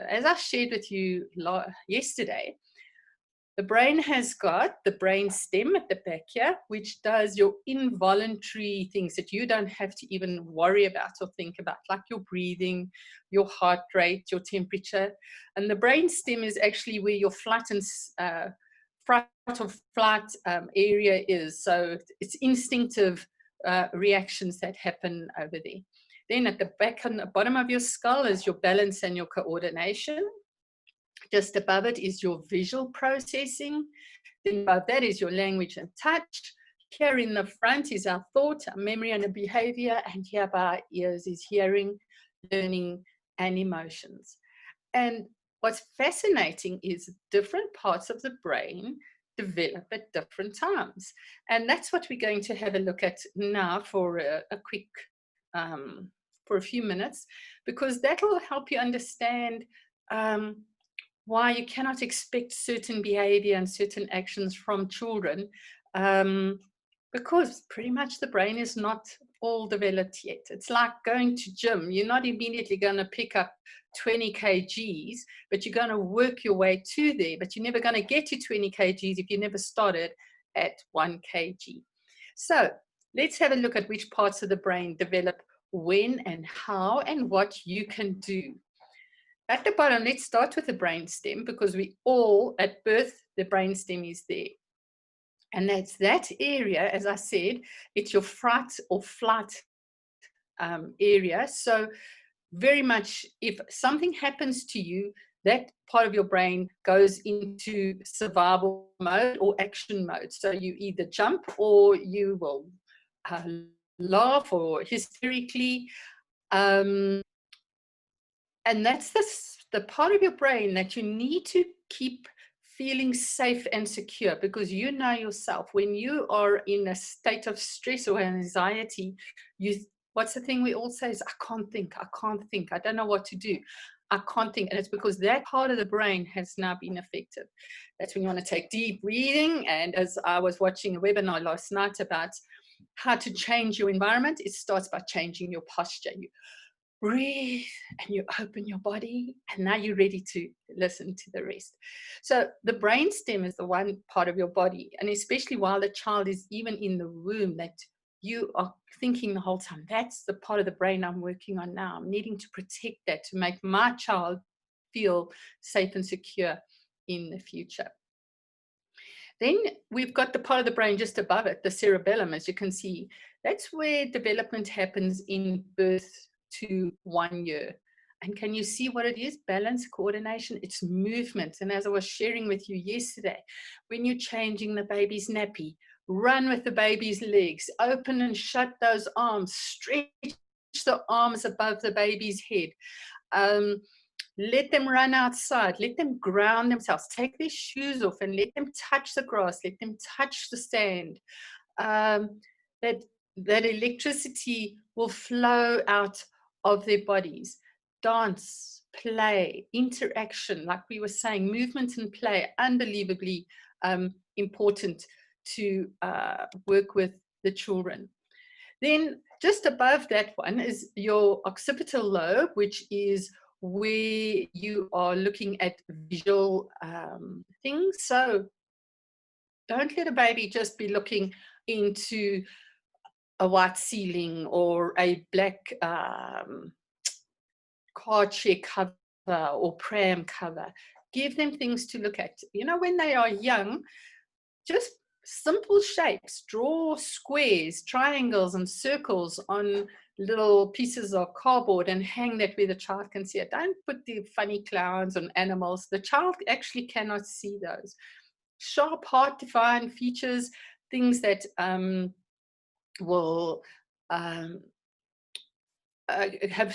as I shared with you yesterday, the brain has got the brain stem at the back here, which does your involuntary things that you don't have to even worry about or think about, like your breathing, your heart rate, your temperature. And the brain stem is actually where your flight or flight area is. So it's instinctive reactions that happen over there. Then at the back and the bottom of your skull is your balance and your coordination. Just above it is your visual processing. Then above that is your language and touch. Here in the front is our thought, our memory and our behavior. And here by our ears is hearing, learning, and emotions. And what's fascinating is different parts of the brain develop at different times. And that's what we're going to have a look at now for a quick, for a few minutes, because that will help you understand why you cannot expect certain behavior and certain actions from children, because pretty much the brain is not all developed yet. It's like going to gym. You're not immediately going to pick up 20 kgs, but you're going to work your way to there, but you're never going to get to 20 kgs if you never started at 1 kg. So let's have a look at which parts of the brain develop when and how and what you can do. At the bottom, let's start with the brainstem, because we all, at birth, the brainstem is there. And that's that area, as I said, it's your fright or flight area. So very much, if something happens to you, that part of your brain goes into survival mode or action mode. So you either jump or you will laugh or hysterically. And that's the part of your brain that you need to keep feeling safe and secure, because you know yourself, when you are in a state of stress or anxiety, what's the thing we all say is, I can't think, I don't know what to do, I can't think. And it's because that part of the brain has now been affected. That's when you want to take deep breathing. And as I was watching a webinar last night about how to change your environment, it starts by changing your posture. You breathe and you open your body, and now you're ready to listen to the rest. So the brainstem is the one part of your body, and especially while the child is even in the womb, that you are thinking the whole time, that's the part of the brain I'm working on now. I'm needing to protect that to make my child feel safe and secure in the future. Then we've got the part of the brain just above it, the cerebellum, as you can see. That's where development happens in birth to 1 year. And can you see what it is? Balance, coordination, it's movement. And as I was sharing with you yesterday, when you're changing the baby's nappy, run with the baby's legs, open and shut those arms, stretch the arms above the baby's head. Let them run outside, let them ground themselves, take their shoes off and let them touch the grass, let them touch the sand. That electricity will flow out of their bodies. Dance, play, interaction, like we were saying, movement and play, unbelievably important to work with the children. Then just above that one is your occipital lobe, which is where you are looking at visual things. So don't let a baby just be looking into a white ceiling or a black car chair cover or pram cover. Give them things to look at. You know, when they are young, just simple shapes. Draw squares, triangles, and circles on little pieces of cardboard and hang that where the child can see it. Don't put the funny clowns and animals. The child actually cannot see those. Sharp, hard-to-find features, things that will have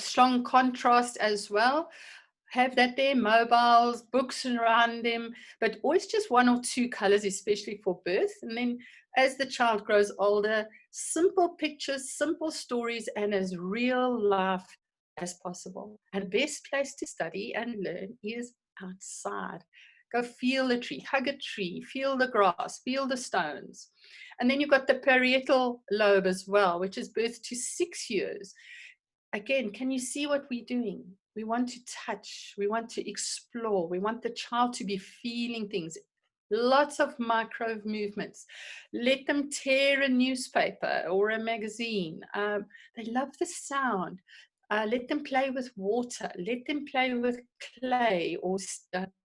strong contrast as well. Have that there, mobiles, books around them, but always just 1 or 2 colors, especially for birth. And then as the child grows older, simple pictures, simple stories, and as real life as possible. And the best place to study and learn is outside. Go feel the tree, hug a tree, feel the grass, feel the stones. And then you've got the parietal lobe as well, which is birth to 6 years. again, can you see what we're doing? We want to touch, we want to explore, we want the child to be feeling things. Lots of micro movements. Let them tear a newspaper or a magazine. They love the sound. Let them play with water. Let them play with clay or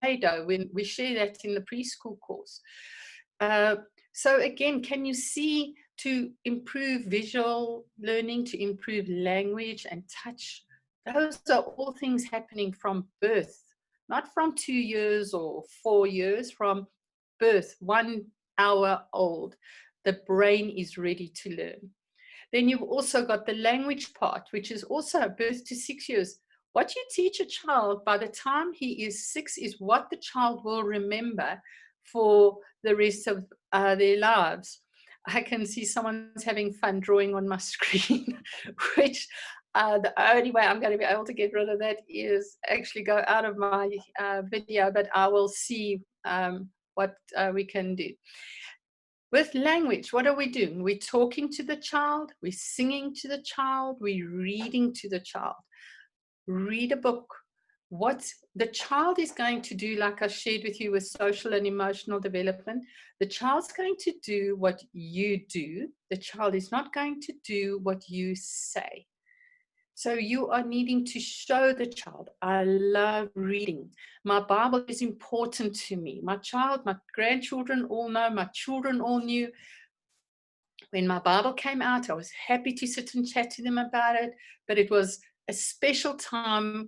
Play-Doh. When we share that in the preschool course. So again, can you see, to improve visual learning, to improve language and touch? Those are all things happening from birth, not from 2 years or 4 years, from birth, 1 hour old. The brain is ready to learn. Then you've also got the language part, which is also birth to 6 years. What you teach a child by the time he is 6 is what the child will remember for the rest of their lives. I can see someone's having fun drawing on my screen, which the only way I'm going to be able to get rid of that is actually go out of my video, but I will see what we can do. With language, what are we doing? We're talking to the child, we're singing to the child, we're reading to the child. Read a book. What the child is going to do, like I shared with you with social and emotional development, the child's going to do what you do. The child is not going to do what you say. So you are needing to show the child, I love reading. My Bible is important to me. My grandchildren all know, my children all knew. When my Bible came out, I was happy to sit and chat to them about it, but it was a special time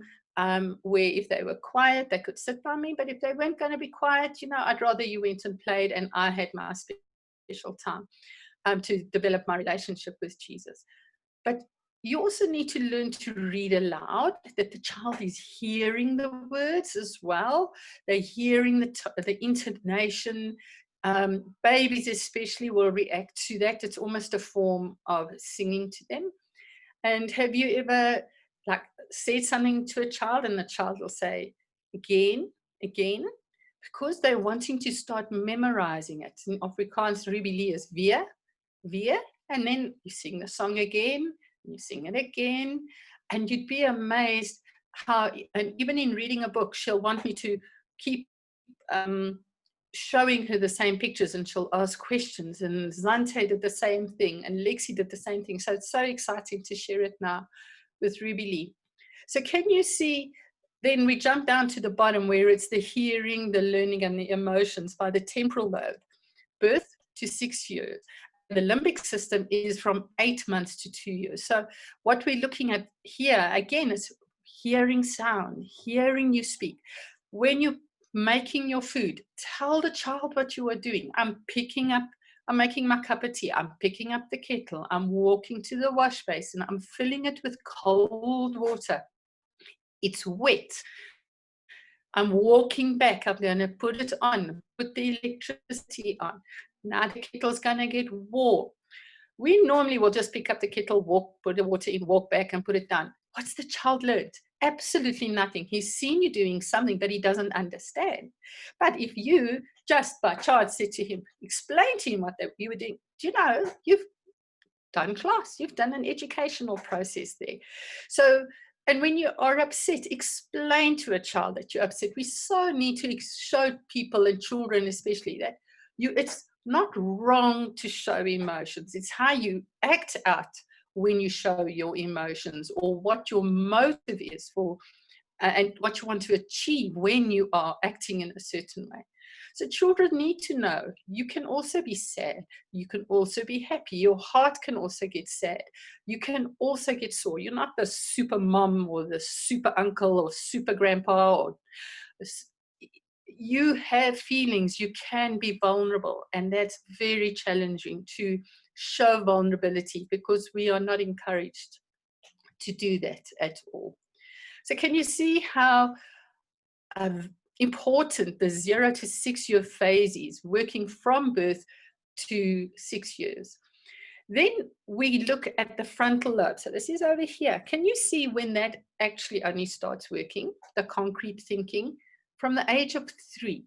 where if they were quiet, they could sit by me, but if they weren't going to be quiet, I'd rather you went and played and I had my special time to develop my relationship with Jesus. But you also need to learn to read aloud, that the child is hearing the words as well. They're hearing the intonation. Babies especially will react to that. It's almost a form of singing to them. And have you ever said something to a child and the child will say, again, again? Because they're wanting to start memorizing it. In Afrikaans, Rubelie is weer, and then you sing the song again, you sing it again, and you'd be amazed how, and even in reading a book, she'll want me to keep showing her the same pictures, and she'll ask questions, and Zante did the same thing, and Lexi did the same thing. So it's so exciting to share it now with Rubelie. So can you see, then we jump down to the bottom where it's the hearing, the learning, and the emotions by the temporal lobe, birth to 6 years. The limbic system is from 8 months to 2 years. So what we're looking at here, again, is hearing sound, hearing you speak. When you're making your food, tell the child what you are doing. I'm making my cup of tea. I'm picking up the kettle. I'm walking to the wash basin. I'm filling it with cold water. It's wet. I'm walking back. I'm going to put it on, put the electricity on. Now the kettle's going to get warm. We normally will just pick up the kettle, put the water in, walk back and put it down. What's the child learned? Absolutely nothing. He's seen you doing something that he doesn't understand. But if you just by chance said to him, explain to him what you were doing, do you know, you've done class, you've done an educational process there. So, and when you are upset, explain to a child that you're upset. We so need to show people, and children especially, that it's not wrong to show emotions. It's how you act out when you show your emotions, or what your motive is for, and what you want to achieve when you are acting in a certain way. So children need to know you can also be sad. You can also be happy. Your heart can also get sad. You can also get sore. You're not the super mom or the super uncle or super grandpa. Or you have feelings. You can be vulnerable. And that's very challenging to show vulnerability, because we are not encouraged to do that at all. So can you see how important the 0 to 6 year phase is, working from birth to 6 years? Then we look at the frontal lobe. So this is over here. Can you see when that actually only starts working, the concrete thinking? From the age of 3.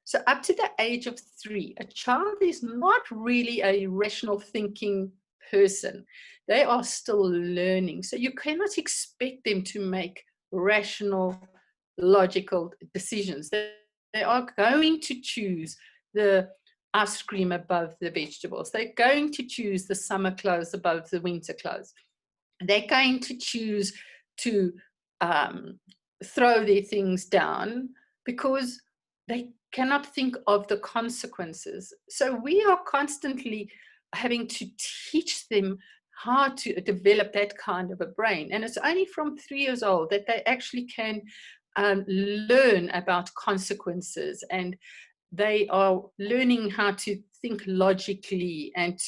So up to the age of 3, a child is not really a rational thinking person. They are still learning. So you cannot expect them to make rational, logical decisions. They are going to choose the ice cream above the vegetables. They're going to choose the summer clothes above the winter clothes. They're going to choose to throw their things down because they cannot think of the consequences. So we are constantly having to teach them how to develop that kind of a brain. And it's only from 3 years old that they actually can learn about consequences, and they are learning how to think logically, and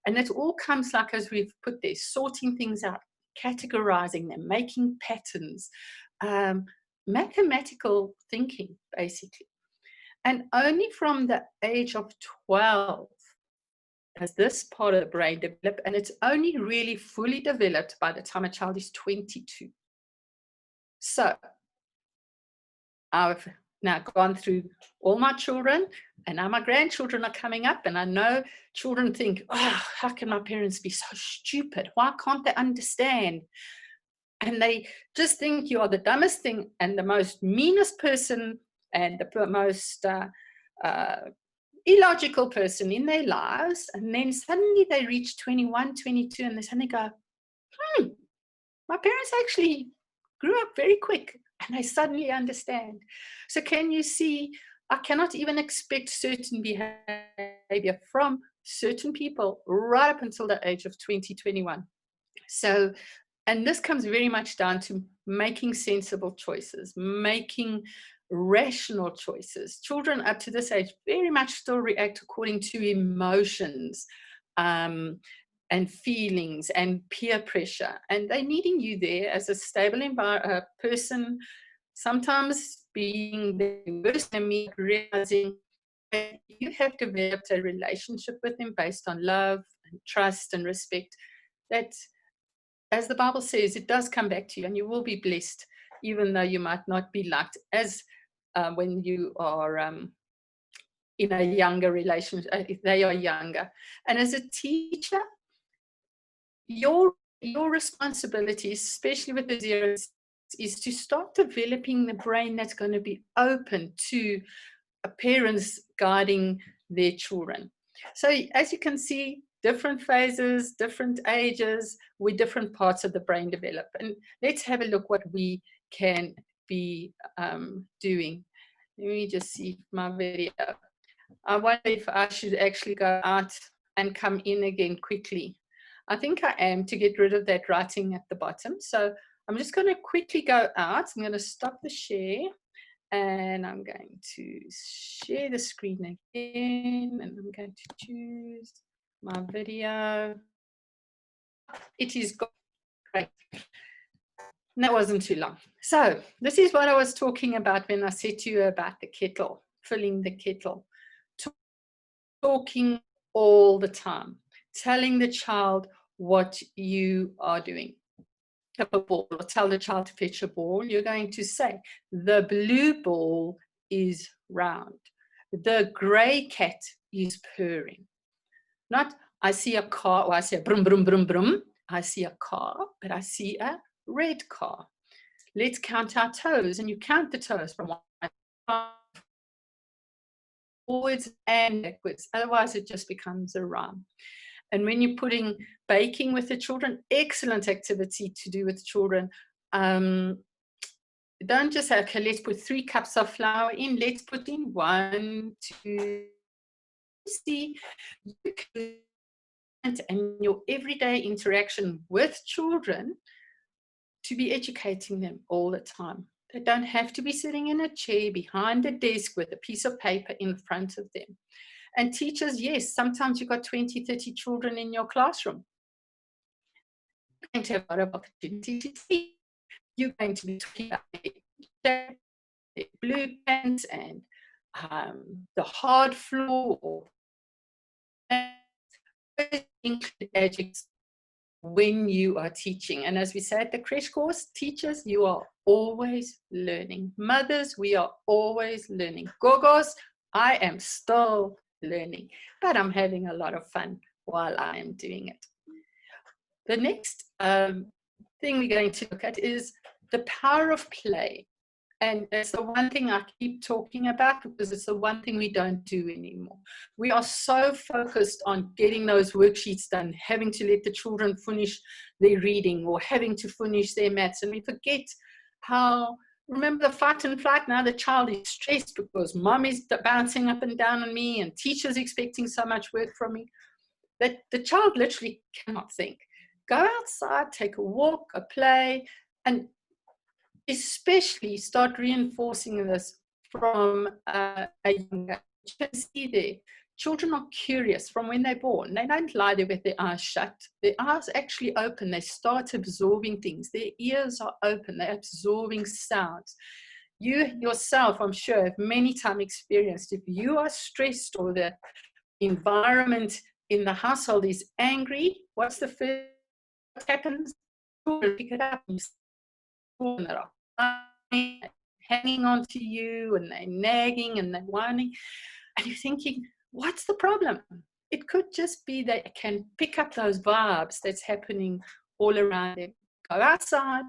it all comes, like as we've put there, sorting things out, categorizing them, making patterns, mathematical thinking, basically. And only from the age of 12 does this part of the brain develop, and it's only really fully developed by the time a child is 22. So I've now gone through all my children, and now my grandchildren are coming up, and I know children think, oh, how can my parents be so stupid? Why can't they understand? And they just think you are the dumbest thing and the most meanest person and the most illogical person in their lives. And then suddenly they reach 21, 22, and they suddenly go, my parents actually grew up very quick, and I suddenly understand. So can you see, I cannot even expect certain behavior from certain people right up until the age of 20, 21. So, and this comes very much down to making sensible choices, making rational choices. Children up to this age very much still react according to emotions, and feelings and peer pressure, and they're needing you there as a stable person, sometimes being the worst enemy, realizing that you have developed a relationship with them based on love and trust and respect, that, as the Bible says, it does come back to you, and you will be blessed, even though you might not be liked as when you are in a younger relationship, if they are younger. And as a teacher, your responsibility, especially with the zeros, is to start developing the brain that's going to be open to parents guiding their children. So as you can see, different phases, different ages, with different parts of the brain develop. And let's have a look what we can be doing. Let me just see my video. I wonder if I should actually go out and come in again quickly. I think I am, to get rid of that writing at the bottom. So I'm just going to quickly go out. I'm going to stop the share, and I'm going to share the screen again, and I'm going to choose my video. It is great. That wasn't too long. So this is what I was talking about when I said to you about the kettle, filling the kettle. Talking all the time, telling the child what you are doing. A ball, or tell the child to fetch a ball, you're going to say, the blue ball is round. The gray cat is purring. Not, I see a car, or I see a brum, brum, brum, brum. I see a car, but I see a red car. Let's count our toes, and you count the toes from 1 forwards and backwards. Otherwise, it just becomes a rhyme. And when you're putting baking with the children, excellent activity to do with children. Don't just say, okay, let's put 3 cups of flour in. Let's put in 1, 2, see, and your everyday interaction with children, to be educating them all the time. They don't have to be sitting in a chair behind a desk with a piece of paper in front of them. And teachers, yes, sometimes you've got 20, 30 children in your classroom. You're going to have a lot of opportunity to see. You're going to be talking about their blue pens and the hard floor, include adjectives when you are teaching. And as we say at the crash course, teachers, you are always learning. Mothers, we are always learning. Gogos, I am still learning, but I'm having a lot of fun while I am doing it. The next thing we're going to look at is the power of play. And it's the one thing I keep talking about because it's the one thing we don't do anymore. We are so focused on getting those worksheets done, having to let the children finish their reading or having to finish their maths. And we forget how, remember the fight and flight, now the child is stressed because mom is bouncing up and down on me and teacher's expecting so much work from me, that the child literally cannot think. Go outside, take a walk, a play, and especially start reinforcing this from a young age. You can see there, children are curious from when they're born. They don't lie there with their eyes shut. Their eyes actually open. They start absorbing things. Their ears are open. They're absorbing sounds. You yourself, I'm sure, have many times experienced, if you are stressed or the environment in the household is angry, what's the first what happens? Children pick it up and they're hanging on to you and they're nagging and they're whining. And you're thinking, what's the problem? It could just be that it can pick up those vibes that's happening all around them. Go outside,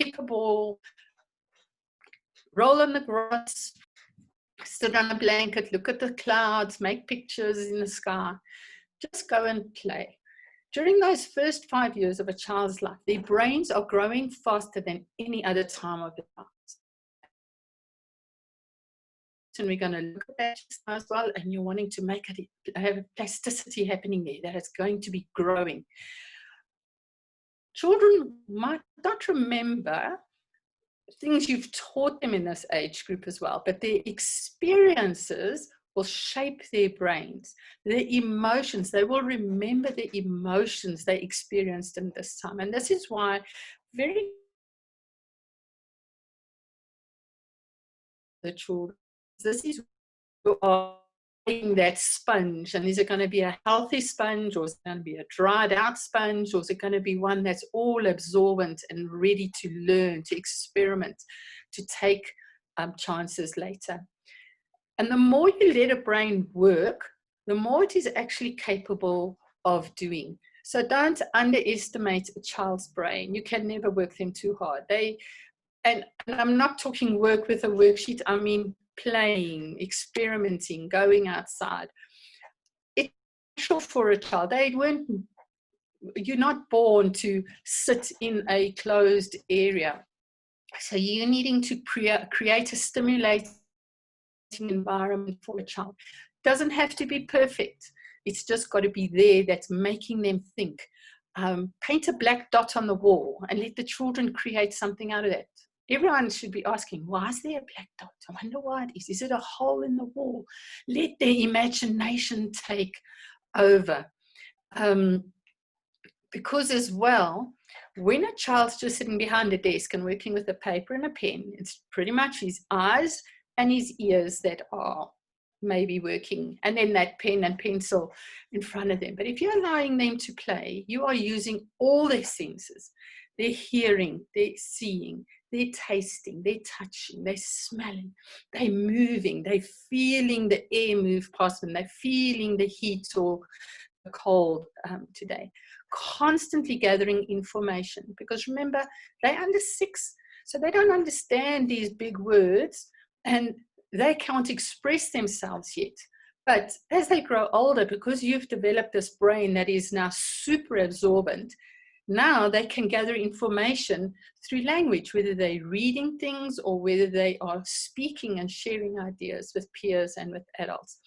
kick a ball, roll on the grass, sit on a blanket, look at the clouds, make pictures in the sky. Just go and play. During those first 5 years of a child's life, their brains are growing faster than any other time of their lives. And we're going to look at that as well, and you're wanting to make it have a plasticity happening there, that it's going to be growing. Children might not remember things you've taught them in this age group as well, but their experiences will shape their brains, their emotions. They will remember the emotions they experienced in this time. And this is why the children, this is that sponge, and is it going to be a healthy sponge, or is it going to be a dried out sponge, or is it going to be one that's all absorbent and ready to learn, to experiment, to take chances later? And the more you let a brain work, the more it is actually capable of doing. So don't underestimate a child's brain. You can never work them too hard. And I'm not talking work with a worksheet, I mean playing, experimenting, going outside. It's natural for a child. You're not born to sit in a closed area. So you're needing to create a stimulating environment for a child. Doesn't have to be perfect. It's just got to be there, that's making them think. Paint a black dot on the wall and let the children create something out of that. Everyone should be asking, why is there a black dot? I wonder why it is. Is it a hole in the wall? Let their imagination take over. Because as well, when a child's just sitting behind a desk and working with a paper and a pen, it's pretty much his eyes and his ears that are maybe working, and then that pen and pencil in front of them. But if you're allowing them to play, you are using all their senses. They're hearing, they're seeing, they're tasting, they're touching, they're smelling, they're moving, they're feeling the air move past them, they're feeling the heat or the cold today. Constantly gathering information, because remember, they're under 6, so they don't understand these big words and they can't express themselves yet. But as they grow older, because you've developed this brain that is now super absorbent, now they can gather information through language, whether they're reading things or whether they are speaking and sharing ideas with peers and with adults.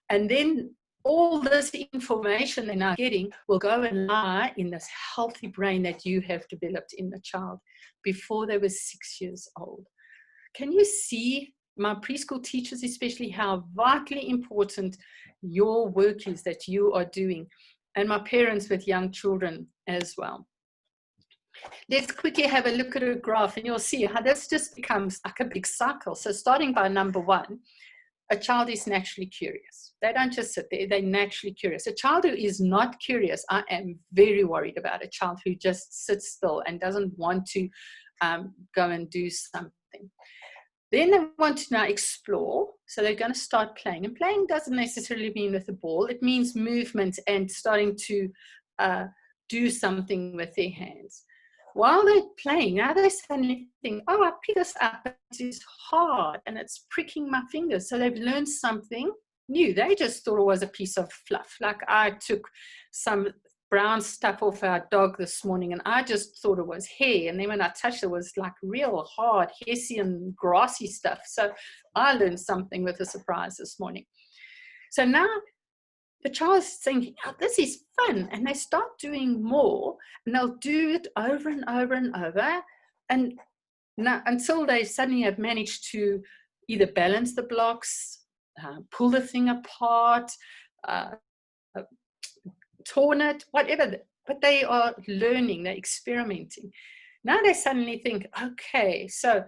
And then all this information they're now getting will go and lie in this healthy brain that you have developed in the child before they were 6 years old. Can you see, my preschool teachers especially, how vitally important your work is that you are doing, and my parents with young children as well. Let's quickly have a look at a graph and you'll see how this just becomes like a big cycle. So starting by number 1, a child is naturally curious. They don't just sit there, they're naturally curious. A child who is not curious, I am very worried about. A child who just sits still and doesn't want to go and do something. Then they want to now explore, so they're going to start playing. And playing doesn't necessarily mean with a ball. It means movement and starting to do something with their hands. While they're playing, now they suddenly think, oh, I pick this up, it is hard and it's pricking my fingers. So they've learned something new. They just thought it was a piece of fluff. Like I took some brown stuff off our dog this morning and I just thought it was hair. And then when I touched it, it was like real hard, Hessian, grassy stuff. So I learned something with a surprise this morning. So now the child's thinking, oh, this is fun. And they start doing more and they'll do it over and over and over. And now, until they suddenly have managed to either balance the blocks, pull the thing apart, torn it, whatever. But they are learning, they're experimenting. Now they suddenly think, okay, so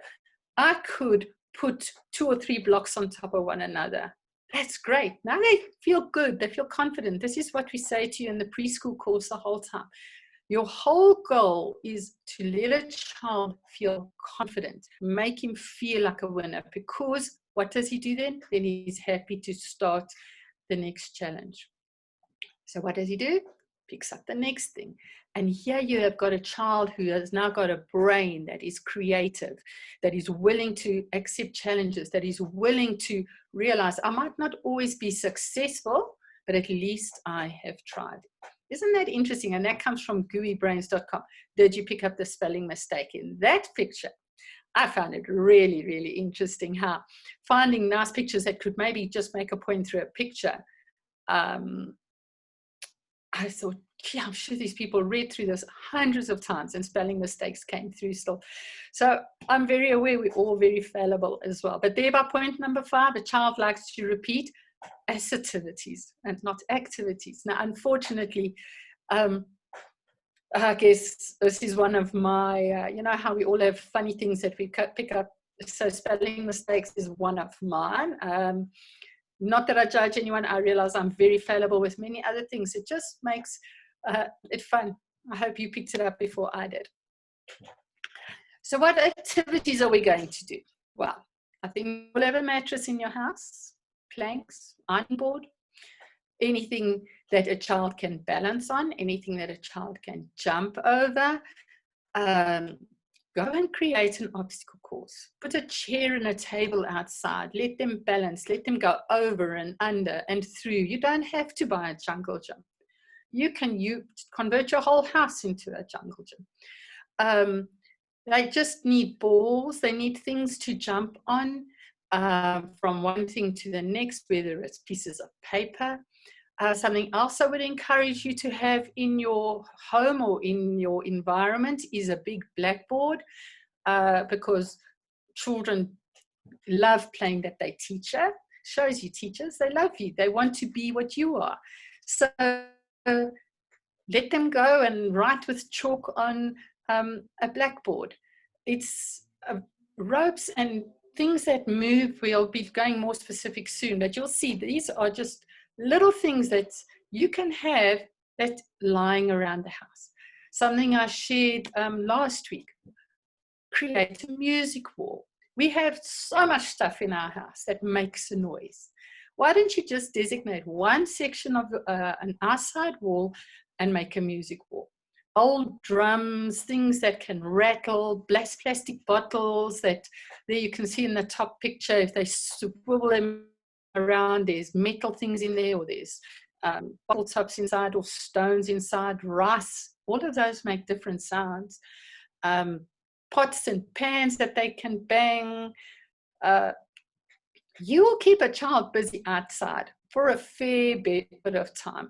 I could put 2 or 3 blocks on top of one another. That's great. Now they feel good. They feel confident. This is what we say to you in the preschool course the whole time. Your whole goal is to let a child feel confident, make him feel like a winner, because what does he do then? Then he's happy to start the next challenge. So what does he do? Picks up the next thing. And here you have got a child who has now got a brain that is creative, that is willing to accept challenges, that is willing to realize, I might not always be successful, but at least I have tried. Isn't that interesting? And that comes from gooeybrains.com. Did you pick up the spelling mistake in that picture? I found it really, really interesting how finding nice pictures that could maybe just make a point through a picture. I thought, yeah, I'm sure these people read through this hundreds of times and spelling mistakes came through still. So I'm very aware we're all very fallible as well. But thereby point number 5, the child likes to repeat assertivities and not activities. Now, unfortunately, I guess this is one of my, you know how we all have funny things that we pick up. So spelling mistakes is one of mine. Not that I judge anyone. I realize I'm very fallible with many other things. It just makes it fun. I hope you picked it up before I did. So what activities are we going to do? Well, I think you'll have a mattress in your house, planks, ironing board, anything that a child can balance on, anything that a child can jump over. Go and create an obstacle course. Put a chair and a table outside. Let them balance. Let them go over and under and through. You don't have to buy a jungle gym. You convert your whole house into a jungle gym. They just need balls. They need things to jump on from one thing to the next, whether it's pieces of paper. Something else I would encourage you to have in your home or in your environment is a big blackboard, because children love playing that they teacher. Shows you teachers, they love you. They want to be what you are. So let them go and write with chalk on a blackboard. It's ropes and things that move. We'll be going more specific soon, but you'll see these are just little things that you can have that lying around the house. Something I shared last week, create a music wall. We have so much stuff in our house that makes a noise. Why don't you just designate one section of an outside wall and make a music wall? Old drums, things that can rattle, plastic bottles that there you can see in the top picture, if they swivel them around, there's metal things in there, or there's bottle tops inside, or stones inside, rice. All of those make different sounds. Pots and pans that they can bang. You will keep a child busy outside for a fair bit of time.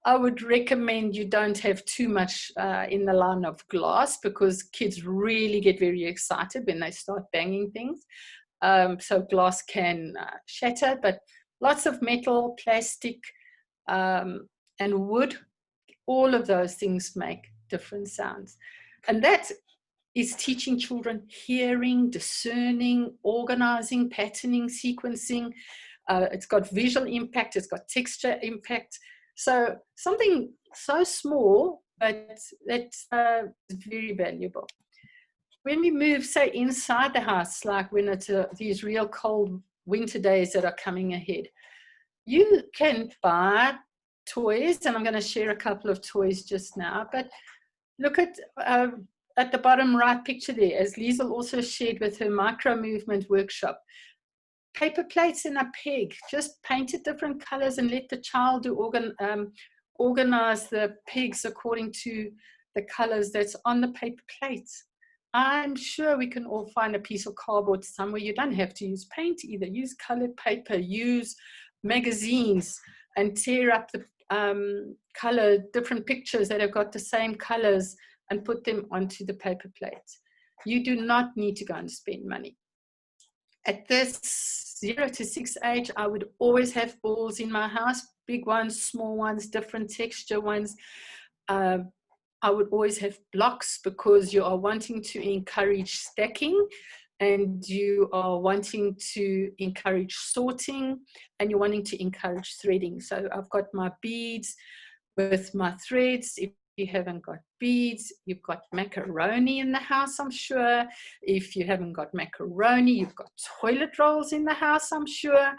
I would recommend you don't have too much in the line of glass, because kids really get very excited when they start banging things. So glass can shatter, but lots of metal, plastic, and wood, all of those things make different sounds. And that is teaching children hearing, discerning, organizing, patterning, sequencing. It's got visual impact, it's got texture impact. So something so small, but that's very valuable. When we move, say, inside the house, like when it's these real cold winter days that are coming ahead, you can buy toys, and I'm going to share a couple of toys just now, but look at the bottom right picture there, as Liesl also shared with her micro movement workshop. Paper plates in a peg, just paint it different colors and let the child do organize the pegs according to the colors that's on the paper plates. I'm sure we can all find a piece of cardboard somewhere. You don't have to use paint either. Use colored paper, use magazines, and tear up the colored different pictures that have got the same colors and put them onto the paper plates. You do not need to go and spend money. At this 0 to 6 age, I would always have balls in my house, big ones, small ones, different texture ones. I would always have blocks because you are wanting to encourage stacking, and you are wanting to encourage sorting, and you're wanting to encourage threading. So I've got my beads with my threads. If you haven't got beads, you've got macaroni in the house, I'm sure. If you haven't got macaroni, you've got toilet rolls in the house, I'm sure.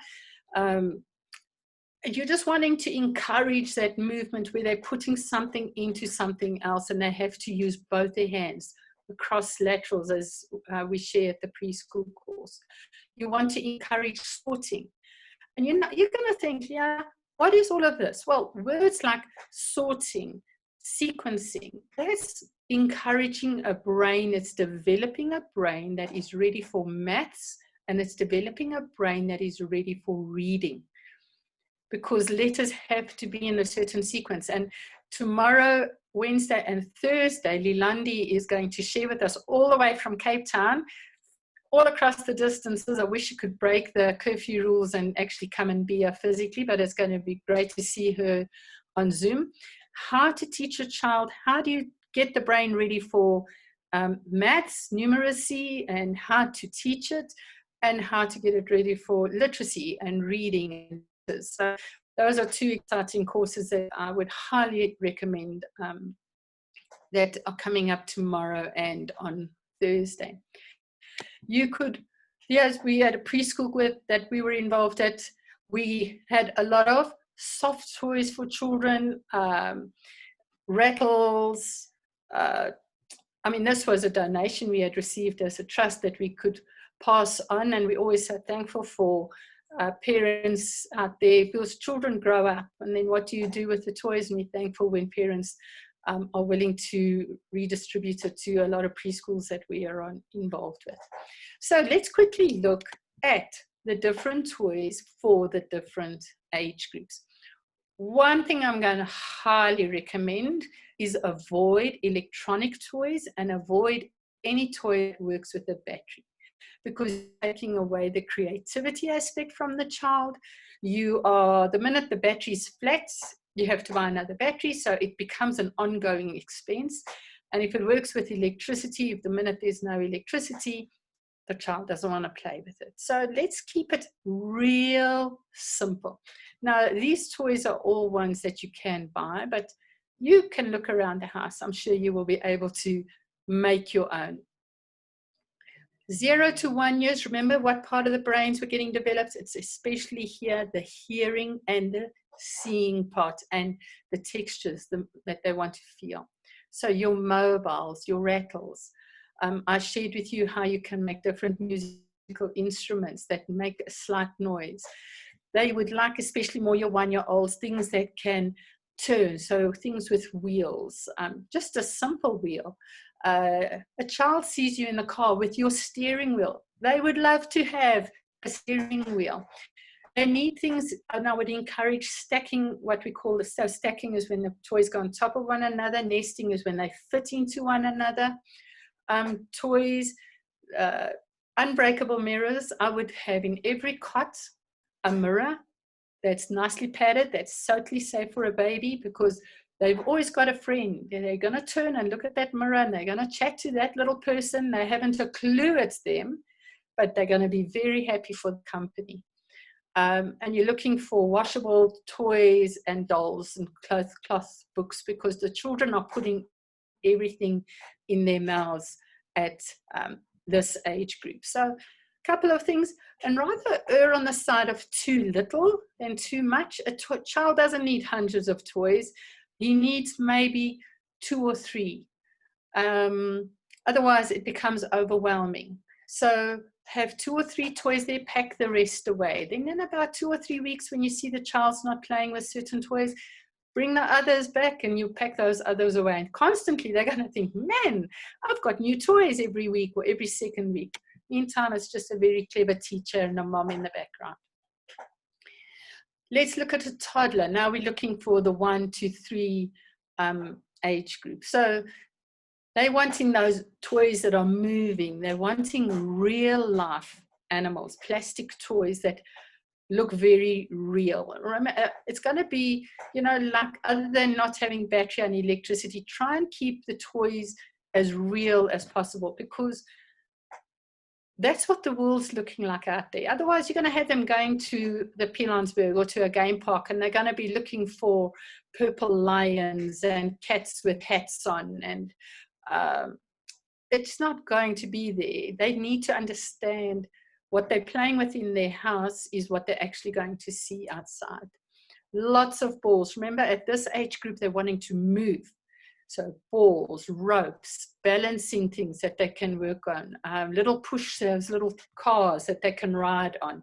You're just wanting to encourage that movement where they're putting something into something else and they have to use both their hands across laterals, as we share at the preschool course. You want to encourage sorting. And you're going to think, yeah, what is all of this? Well, words like sorting, sequencing, that's encouraging a brain. It's developing a brain that is ready for maths, and it's developing a brain that is ready for reading, because letters have to be in a certain sequence. And tomorrow, Wednesday and Thursday, Lilandi is going to share with us all the way from Cape Town, all across the distances. I wish you could break the curfew rules and actually come and be here physically, but it's going to be great to see her on Zoom. How to teach a child, how do you get the brain ready for maths, numeracy, and how to teach it, and how to get it ready for literacy and reading. So those are two exciting courses that I would highly recommend that are coming up tomorrow and on Thursday. You could, yes, we had a preschool group that we were involved at. We had a lot of soft toys for children, rattles. I mean, this was a donation we had received as a trust that we could pass on, and we always so thankful for parents out there, because children grow up, and then what do you do with the toys? And we're thankful when parents are willing to redistribute it to a lot of preschools that we are involved with. So let's quickly look at the different toys for the different age groups. One thing I'm going to highly recommend is avoid electronic toys and avoid any toy that works with a battery, because you're taking away the creativity aspect from the child. The minute the battery is flat, you have to buy another battery, so it becomes an ongoing expense. And if it works with electricity, if the minute there's no electricity, the child doesn't want to play with it. So let's keep it real simple. Now, these toys are all ones that you can buy, but you can look around the house. I'm sure you will be able to make your own. 0 to 1 years, remember what part of the brains were getting developed? It's especially here, the hearing and the seeing part, and the textures that they want to feel. So your mobiles, your rattles. I shared with you how you can make different musical instruments that make a slight noise. They would like, especially more your 1-year-olds, things that can turn, so things with wheels, just a simple wheel. A child sees you in the car with your steering wheel. They would love to have a steering wheel. They need things, and I would encourage stacking, what we call so stacking is when the toys go on top of one another. Nesting is when they fit into one another. Toys, unbreakable mirrors. I would have in every cot a mirror that's nicely padded, that's totally safe for a baby, because they've always got a friend. They're going to turn and look at that mirror, and they're going to chat to that little person. They haven't a clue it's them, but they're going to be very happy for the company. And you're looking for washable toys and dolls and cloth books, because the children are putting everything in their mouths at this age group. So couple of things, and rather err on the side of too little than too much. A child doesn't need hundreds of toys. He needs maybe 2 or 3. Otherwise, it becomes overwhelming. So have 2 or 3 toys there, pack the rest away. Then in about 2 or 3 weeks, when you see the child's not playing with certain toys, bring the others back and you pack those others away. And constantly they're going to think, man, I've got new toys every week or every second week. Meantime, it's just a very clever teacher and a mom in the background. Let's look at a toddler. Now we're looking for the 1 to 3 age group. So they're wanting those toys that are moving. They're wanting real life animals, plastic toys that look very real. Remember, it's going to be, you know, like, other than not having battery and electricity, try and keep the toys as real as possible, because that's what the world's looking like out there. Otherwise, you're going to have them going to the Pilanesberg or to a game park, and they're going to be looking for purple lions and cats with hats on, and it's not going to be there. They need to understand what they're playing with in their house is what they're actually going to see outside. Lots of balls. Remember, at this age group, they're wanting to move. So balls, ropes, balancing things that they can work on, little push serves, little cars that they can ride on.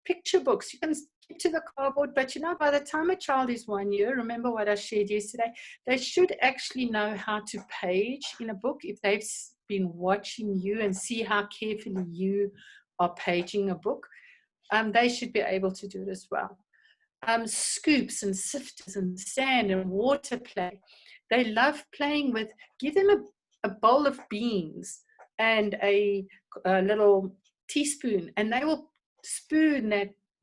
Picture books, you can stick to the cardboard, but you know, by the time a child is 1 year, remember what I shared yesterday, they should actually know how to page in a book if they've been watching you and see how carefully you are paging a book. They should be able to do it as well. Scoops and sifters and sand and water play. They love playing with, give them a bowl of beans and a little teaspoon, and they will spoon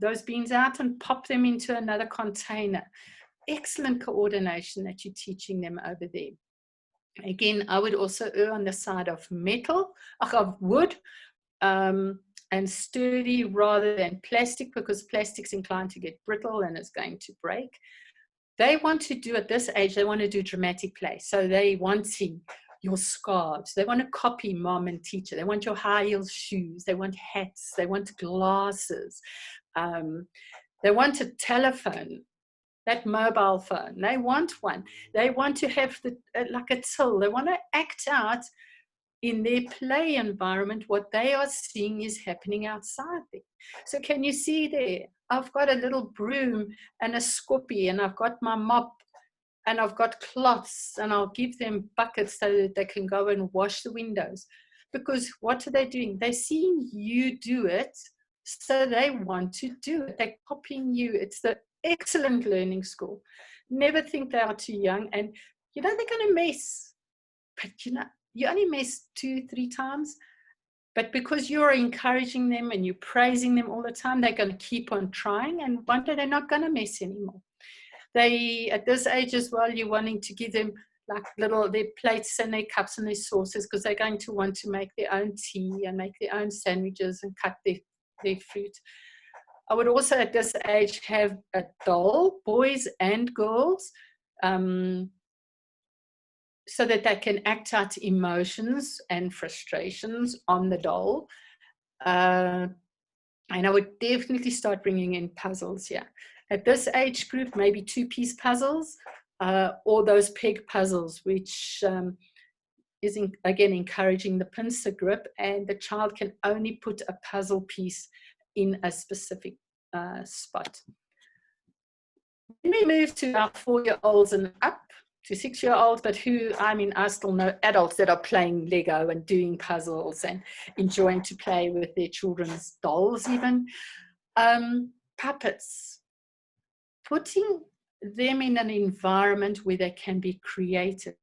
those beans out and pop them into another container. Excellent coordination that you're teaching them over there. Again, I would also err on the side of of wood, and sturdy rather than plastic, because plastic's inclined to get brittle and it's going to break. They want to do, at this age, they want to do dramatic play. So they wanting your scarves. They want to copy mom and teacher. They want your high heel shoes. They want hats. They want glasses. They want a telephone, that mobile phone. They want one. They want to have like a till. They want to act out in their play environment what they are seeing is happening outside there. So can you see there? I've got a little broom and a scoopy, and I've got my mop, and I've got cloths, and I'll give them buckets so that they can go and wash the windows. Because what are they doing? They're seeing you do it, so they want to do it. They're copying you. It's the excellent learning school. Never think they are too young, and you know they're going to mess, but you know, you only mess 2-3 times, but because you're encouraging them and you're praising them all the time, they're going to keep on trying, and one day they're not going to mess anymore. They, at this age as well, you're wanting to give them like their plates and their cups and their saucers, because they're going to want to make their own tea and make their own sandwiches and cut their fruit. I would also at this age have a doll, boys and girls, so that they can act out emotions and frustrations on the doll. And I would definitely start bringing in puzzles here. At this age group, maybe 2-piece puzzles, or those peg puzzles, which is, again, encouraging the pincer grip, and the child can only put a puzzle piece in a specific spot. Then we move to our 4-year-olds and up to 6-year-olds, but I still know adults that are playing Lego and doing puzzles and enjoying to play with their children's dolls even. Puppets. Putting them in an environment where they can be creative,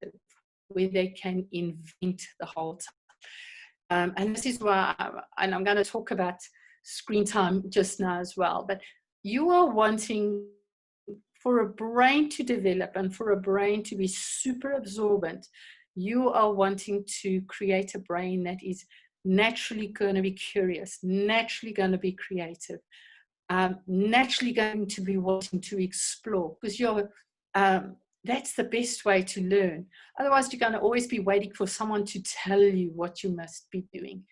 where they can invent the whole time. And this is why, and I'm going to talk about screen time just now as well, but you are wanting for a brain to develop and for a brain to be super absorbent, you are wanting to create a brain that is naturally going to be curious, naturally going to be creative, naturally going to be wanting to explore, because that's the best way to learn. Otherwise, you're going to always be waiting for someone to tell you what you must be doing.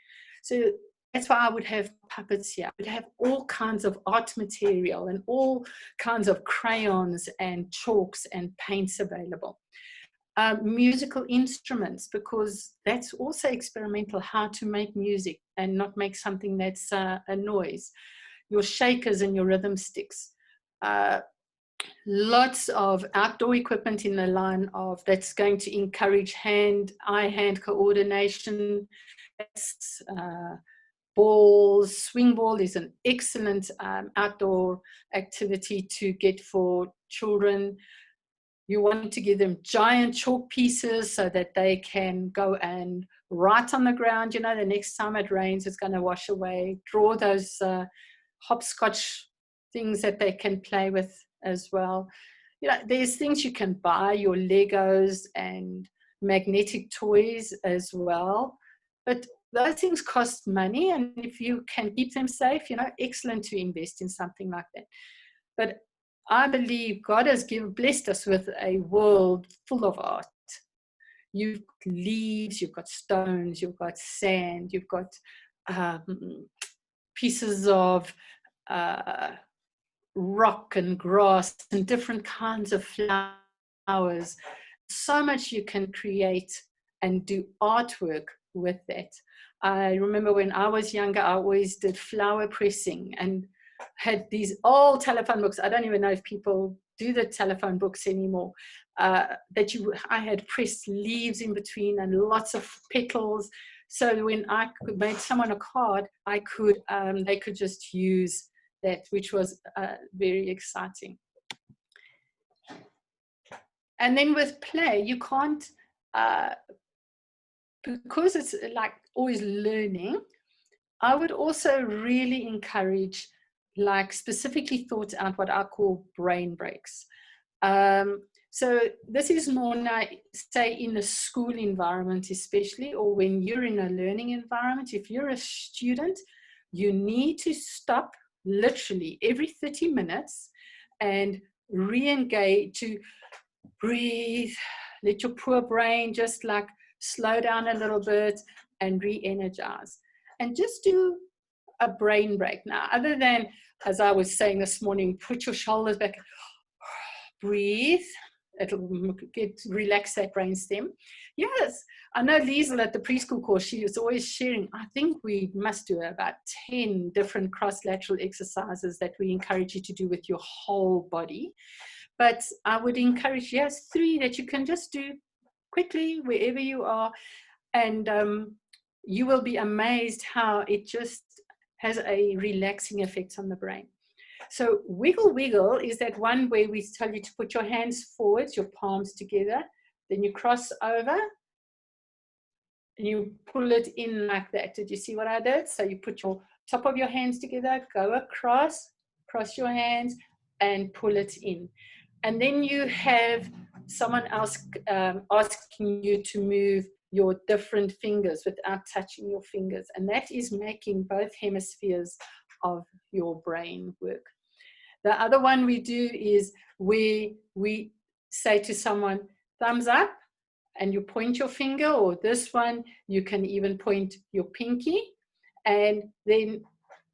So that's why I would have puppets here. I would have all kinds of art material and all kinds of crayons and chalks and paints available. Musical instruments, because that's also experimental, how to make music and not make something that's a noise. Your shakers and your rhythm sticks. Lots of outdoor equipment in the line of that's going to encourage eye-hand coordination. That's, balls. Swing ball is an excellent outdoor activity to get for children. You want to give them giant chalk pieces so that they can go and write on the ground. You know, the next time it rains, it's going to wash away. Draw those hopscotch things that they can play with as well. You know, there's things you can buy, your Legos and magnetic toys as well. But those things cost money, and if you can keep them safe, you know, excellent to invest in something like that. But I believe God has blessed us with a world full of art. You've got leaves, you've got stones, you've got sand, you've got pieces of rock and grass and different kinds of flowers. So much you can create and do artwork with that. I remember when I was younger, I always did flower pressing and had these old telephone books. I don't even know if people do the telephone books anymore. I had pressed leaves in between and lots of petals. So when I made someone a card, they could just use that, which was very exciting. And then with play, you can't, because it's like always learning, I would also really encourage, like specifically thought out, what I call brain breaks. So this is more now, say in a school environment especially, or when you're in a learning environment. If you're a student, you need to stop literally every 30 minutes and re-engage, to breathe, let your poor brain just like slow down a little bit and re-energize. And just do a brain break now, other than, as I was saying this morning, put your shoulders back, breathe. It'll relax that brain stem. Yes, I know Liesl at the preschool course, she was always sharing, I think we must do about 10 different cross-lateral exercises that we encourage you to do with your whole body. But I would encourage, yes, 3 that you can just do quickly wherever you are. And you will be amazed how it just has a relaxing effect on the brain. So wiggle wiggle is that one where we tell you to put your hands forwards, your palms together, then you cross over and you pull it in like that. Did you see what I did? So you put your top of your hands together, go across, cross your hands and pull it in. And then you have someone else asking you to move your different fingers without touching your fingers. And that is making both hemispheres of your brain work. The other one we do is we say to someone, thumbs up, and you point your finger, or this one, you can even point your pinky. And then,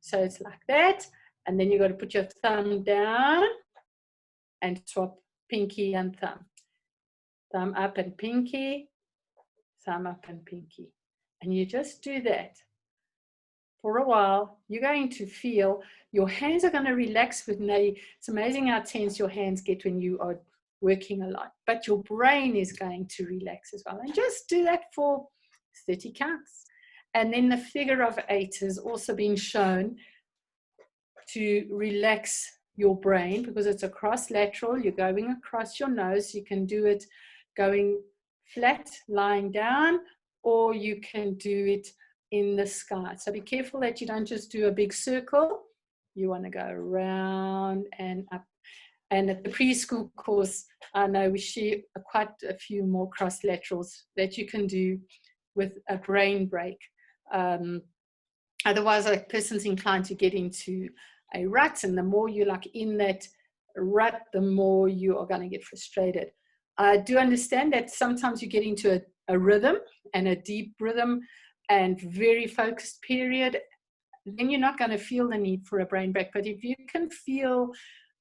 so it's like that. And then you got to put your thumb down and swap pinky and thumb. Thumb up and pinky, thumb up and pinky. And you just do that for a while. You're going to feel your hands are going to relax with Nelly. It's amazing how tense your hands get when you are working a lot, but your brain is going to relax as well. And just do that for 30 counts. And then the figure of 8 has also been shown to relax your brain because it's a cross-lateral. You're going across your nose. You can do it going flat, lying down, or you can do it in the sky. So be careful that you don't just do a big circle. You want to go around and up. And at the preschool course, I know we share quite a few more cross-laterals that you can do with a brain break. Otherwise, a person's inclined to get into a rut, and the more you're like in that rut, the more you are going to get frustrated. I do understand that sometimes you get into a rhythm, and a deep rhythm and very focused period, then you're not going to feel the need for a brain break. But if you can feel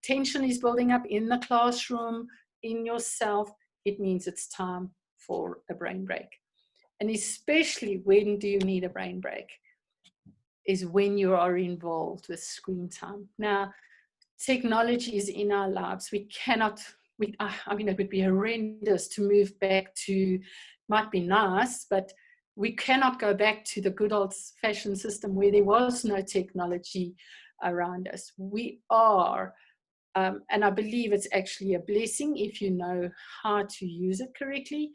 tension is building up in the classroom, in yourself, it means it's time for a brain break. And especially when do you need a brain break? Is when you are involved with screen time. Now, technology is in our lives. We cannot, I mean, it would be horrendous to move back to, might be nice, but we cannot go back to the good old-fashioned system where there was no technology around us. We are, and I believe it's actually a blessing if you know how to use it correctly,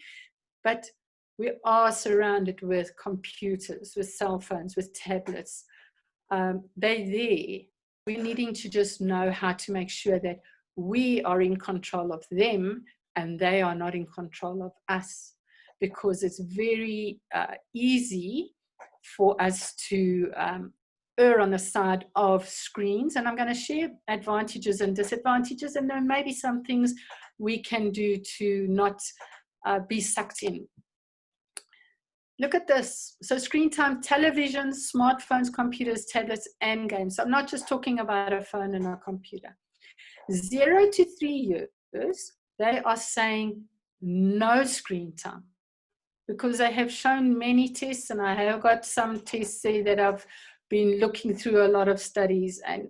but we are surrounded with computers, with cell phones, with tablets. They're there. We're needing to just know how to make sure that we are in control of them and they are not in control of us, because it's very easy for us to err on the side of screens. And I'm going to share advantages and disadvantages, and there may be some things we can do to not be sucked in. Look at this. So screen time, televisions, smartphones, computers, tablets, and games. So I'm not just talking about a phone and a computer. 0 to 3 years, they are saying no screen time, because they have shown many tests, and I have got some tests there that I've been looking through a lot of studies, and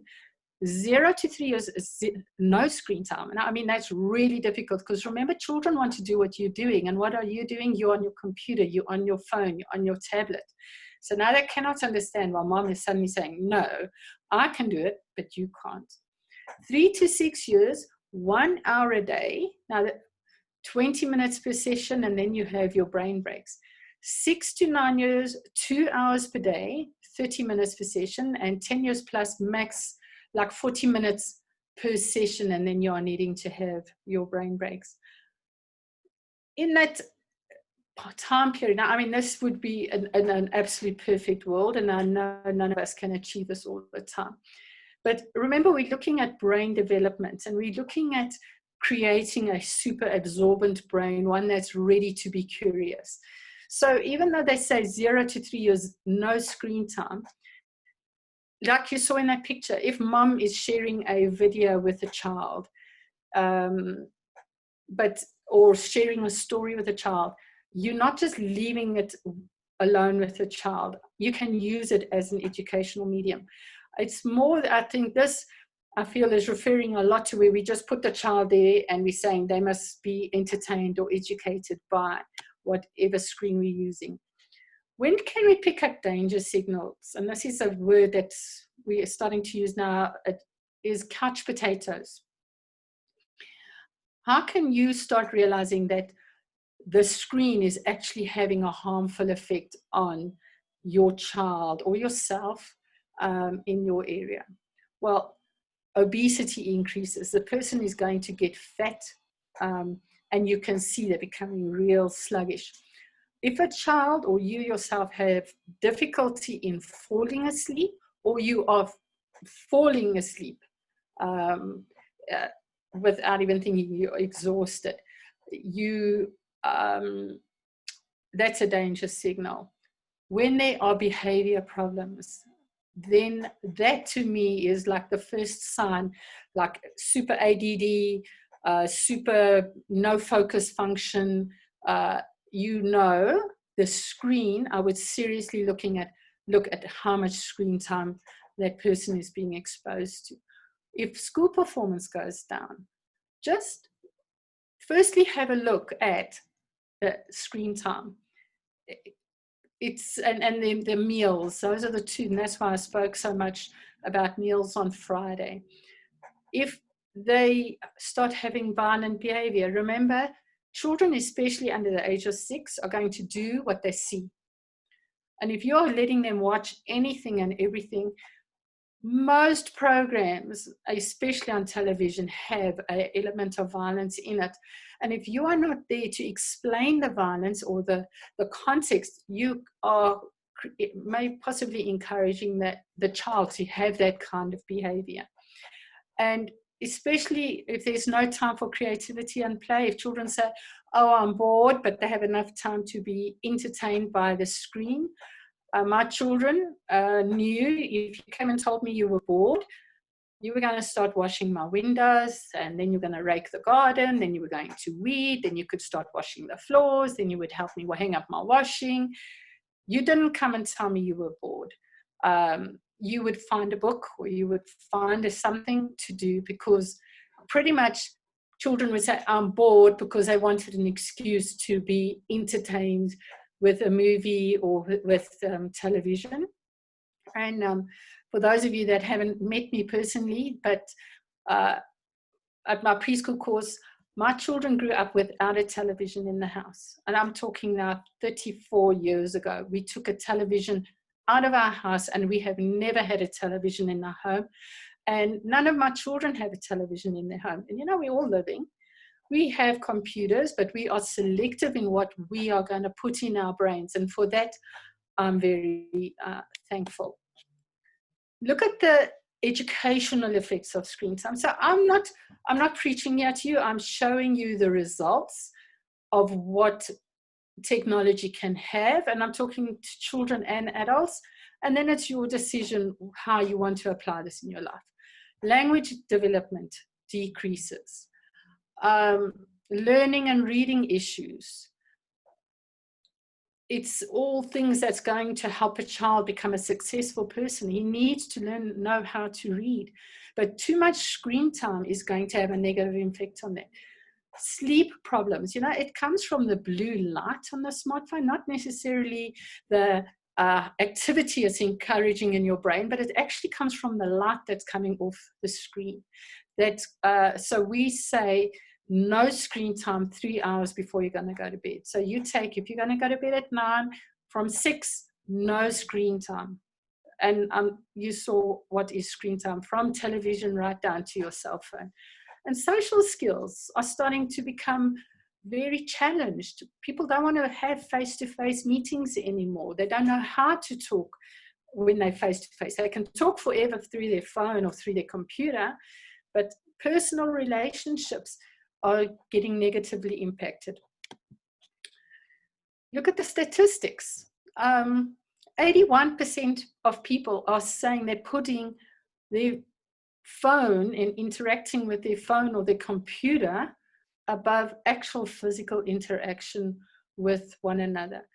0 to 3 years is no screen time. And I mean, that's really difficult, because remember, children want to do what you're doing. And what are you doing? You're on your computer, you're on your phone, you're on your tablet. So now they cannot understand why mom is suddenly saying, no, I can do it, but you can't. 3 to 6 years, 1 hour a day. Now, 20 minutes per session, and then you have your brain breaks. 6 to 9 years, 2 hours per day, 30 minutes per session, and 10 years plus max, like 40 minutes per session, and then you are needing to have your brain breaks. In that time period, now, I mean, this would be an absolute perfect world, and I know none of us can achieve this all the time. But remember, we're looking at brain development, and we're looking at creating a super absorbent brain, one that's ready to be curious. So even though they say 0 to 3 years, no screen time, like you saw in that picture, if mom is sharing a video with a child, or sharing a story with a child, you're not just leaving it alone with the child. You can use it as an educational medium. It's more, I think this, I feel, is referring a lot to where we just put the child there and we're saying they must be entertained or educated by whatever screen we're using. When can we pick up danger signals? And this is a word that we are starting to use now, is couch potatoes. How can you start realizing that the screen is actually having a harmful effect on your child or yourself in your area? Well, obesity increases. The person is going to get fat, and you can see they're becoming real sluggish. If a child or you yourself have difficulty in falling asleep, or you are falling asleep without even thinking, you're exhausted, that's a danger signal. When there are behavior problems, then that to me is like the first sign, like super ADD, super no focus function. You know, the screen, I would seriously look at how much screen time that person is being exposed to. If school performance goes down, just firstly have a look at the screen time. And the meals, those are the two, and that's why I spoke so much about meals on Friday. If they start having violent behavior, remember, children, especially under the age of 6, are going to do what they see. And if you're letting them watch anything and everything, most programs, especially on television, have an element of violence in it. And if you are not there to explain the violence or the context, you are possibly encouraging the child to have that kind of behavior. And especially if there's no time for creativity and play, if children say, oh, I'm bored, but they have enough time to be entertained by the screen, My children knew if you came and told me you were bored, you were going to start washing my windows, and then you're going to rake the garden, then you were going to weed, then you could start washing the floors, then you would help me hang up my washing. You didn't come and tell me you were bored. You would find a book, or you would find something to do, because pretty much children would say, I'm bored, because they wanted an excuse to be entertained with a movie or with television. And for those of you that haven't met me personally, but at my preschool course, my children grew up without a television in the house. And I'm talking now 34 years ago. We took a television out of our house, and we have never had a television in our home. And none of my children have a television in their home. And you know, we're all living. We have computers, but we are selective in what we are going to put in our brains. And for that, I'm very thankful. Look at the educational effects of screen time. So I'm not preaching here to you. I'm showing you the results of what technology can have. And I'm talking to children and adults. And then it's your decision how you want to apply this in your life. Language development decreases. Learning and reading issues. It's all things that's going to help a child become a successful person. He needs to know how to read. But too much screen time is going to have a negative effect on that. Sleep problems, you know, it comes from the blue light on the smartphone, not necessarily the activity it's encouraging in your brain, but it actually comes from the light that's coming off the screen. So we say, no screen time 3 hours before you're going to go to bed. So you take, if you're going to go to bed at 9, from 6, no screen time. And you saw what is screen time, from television right down to your cell phone. And social skills are starting to become very challenged. People don't want to have face-to-face meetings anymore. They don't know how to talk when they're face-to-face. They can talk forever through their phone or through their computer, but personal relationships are getting negatively impacted. Look at the statistics. 81% of people are saying they're putting their phone and interacting with their phone or their computer above actual physical interaction with one another.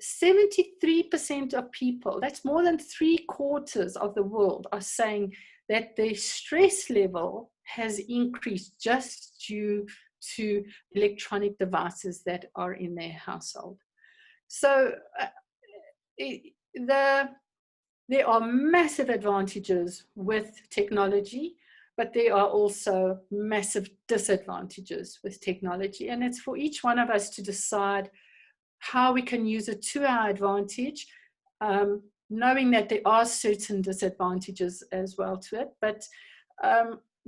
73% of people, that's more than 3/4 of the world, are saying that their stress level has increased just due to electronic devices that are in their household. So there are massive advantages with technology, but there are also massive disadvantages with technology. And it's for each one of us to decide how we can use it to our advantage, knowing that there are certain disadvantages as well to it, but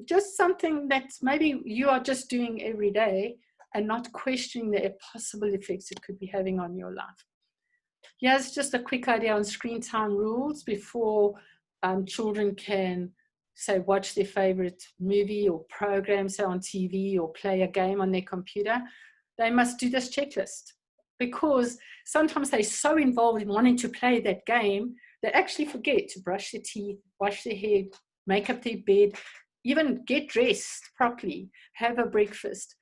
just something that maybe you are just doing every day and not questioning the possible effects it could be having on your life. Here's just a quick idea on screen time rules before children can, say, watch their favorite movie or program, say on TV, or play a game on their computer. They must do this checklist, because sometimes they're so involved in wanting to play that game, they actually forget to brush their teeth, wash their hair, make up their bed, even get dressed properly, have a breakfast.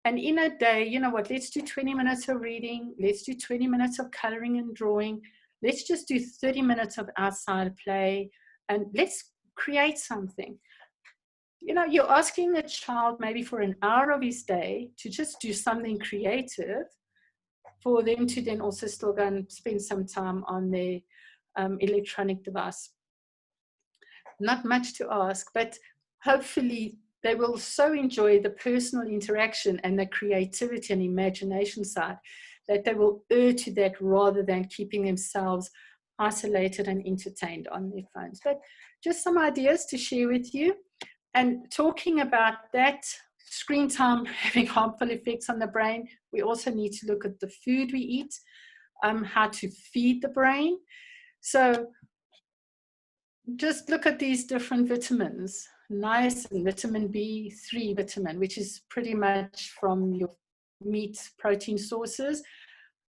And in a day, you know what, let's do 20 minutes of reading, let's do 20 minutes of coloring and drawing, let's just do 30 minutes of outside play, and let's create something. You know, you're asking a child maybe for an hour of his day to just do something creative, for them to then also still go and spend some time on their electronic device. Not much to ask, but hopefully they will so enjoy the personal interaction and the creativity and imagination side that they will err to that rather than keeping themselves isolated and entertained on their phones. But just some ideas to share with you. And talking about that screen time having harmful effects on the brain, we also need to look at the food we eat, how to feed the brain. So just look at these different vitamins. Niacin, vitamin B3 vitamin, which is pretty much from your meat protein sources.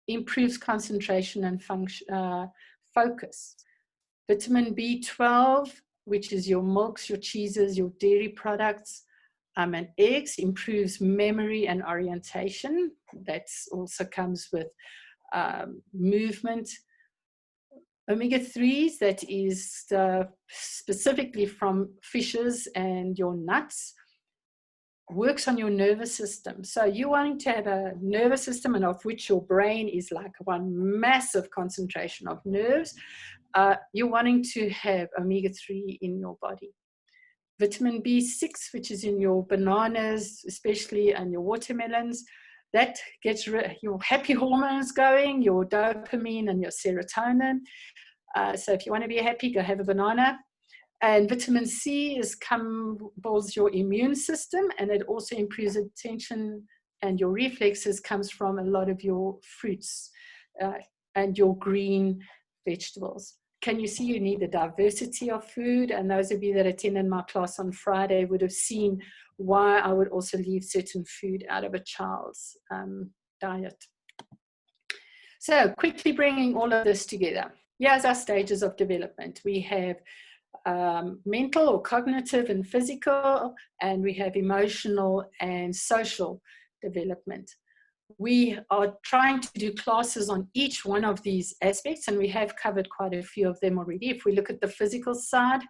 improves concentration and focus. Vitamin B12, which is your milks, your cheeses, your dairy products, and eggs, improves memory and orientation. That also comes with movement. Omega-3s, that is specifically from fishes and your nuts, works on your nervous system. So you wanting to have a nervous system, and of which your brain is like one massive concentration of nerves, you're wanting to have omega-3 in your body. Vitamin B6, which is in your bananas, especially, and your watermelons, that gets your happy hormones going, your dopamine and your serotonin. So if you want to be happy, go have a banana. And vitamin C builds your immune system, and it also improves attention and your reflexes, comes from a lot of your fruits and your green vegetables. Can you see you need the diversity of food? And those of you that attended my class on Friday would have seen why I would also leave certain food out of a child's diet. So quickly bringing all of this together. Here's our stages of development. We have mental or cognitive and physical, and we have emotional and social development. We are trying to do classes on each one of these aspects, and we have covered quite a few of them already. If we look at the physical side,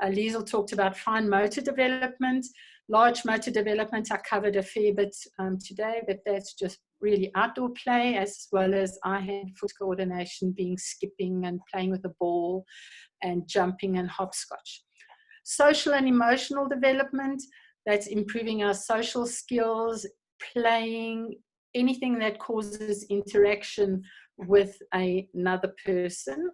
Liesl talked about fine motor development, large motor development. I covered a fair bit today, but that's just really outdoor play, as well as eye-hand foot coordination, being skipping and playing with a ball and jumping and hopscotch. Social and emotional development, that's improving our social skills, playing, anything that causes interaction with another person.